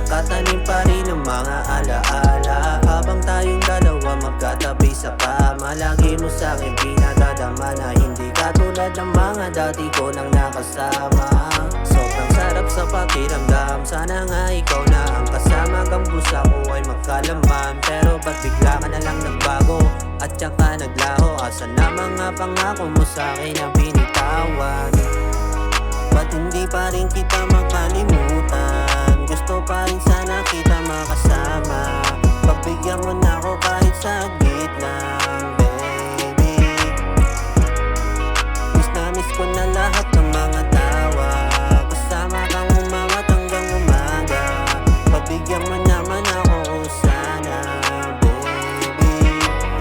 Nakatanim pa rin ang mga alaala habang tayong dalawa magkatabi sa kama. Lagi mo sa'kin pinadadama na hindi katulad ng mga dati ko nang nakasama. Sobrang sarap sa pakiramdam, sana nga ikaw na ang kasama. Hanggang pusa ko ay magkalaman, pero ba't bigla ka na lang nagbago at saka naglaho? Asan na mga pangako mo sa'kin na binitawan? Ba't hindi pa rin kita makalimutan? Gusto pa rin sana kita makasama. Pagbigyan mo na ako kahit saglit lang, baby. Miss na miss ko na lahat ng mga tawa. Kasama kang umawat hanggang umaga. Pagbigyan mo naman ako sana, baby.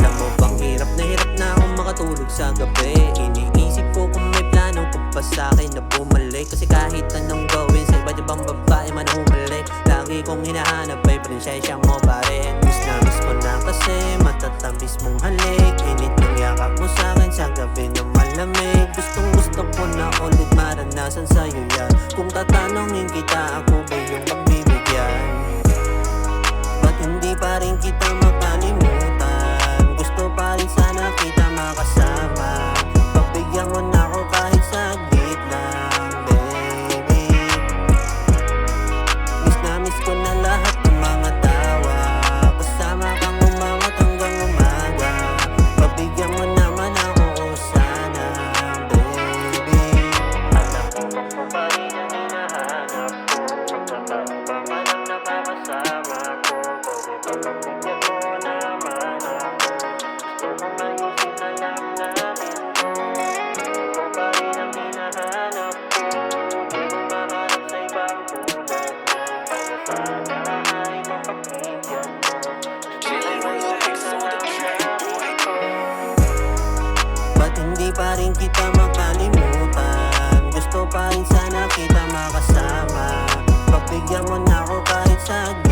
Alam mo bang hirap na akong makatulog sa gabi. Iniisip ko kung may plano ka pa sa'kin na bumalik. Kasi kahit anong gawin sa iba't ibang babae man humalik, lagi kong hinahanap ay prinsesya mo pa rin. Miss na miss ko na kasi matatamis mong halik. Init ng yakap mo sa'kin sa gabi na malamig. Gustong gusto ko na ulit maranasan sa'yo yan. Kung tatanungin kita, ako ba yung pagbibigyan? Ba't hindi pa rin kita makalimutan? Gusto pa rin sana kita makasama. Pagbigyan mo na ako kahit saglit lang, baby. Miss na miss ko na lahat ng mga tawa. Kasama kang umawat hanggang umaga. Pagbigyan mo naman ako sana, baby. Alam ko pa rin ang hinahanap ko. Pagkakano ba nga lang nakakasama ko? Pwede ba pagbigyan mo naman ako? Gusto kong ayusin na lang natin to. Ikaw pa rin ang hinahanap ko. Di ko mahanap sa ibang tulad mo. Kaya sana ay mapagbigyan mo. Gusto kong ayusin na lang natin to. Ba't hindi pa rin kita makalimutan? Gusto pa rin sana kita makasama. Pagbigyan mo na ako kahit saglit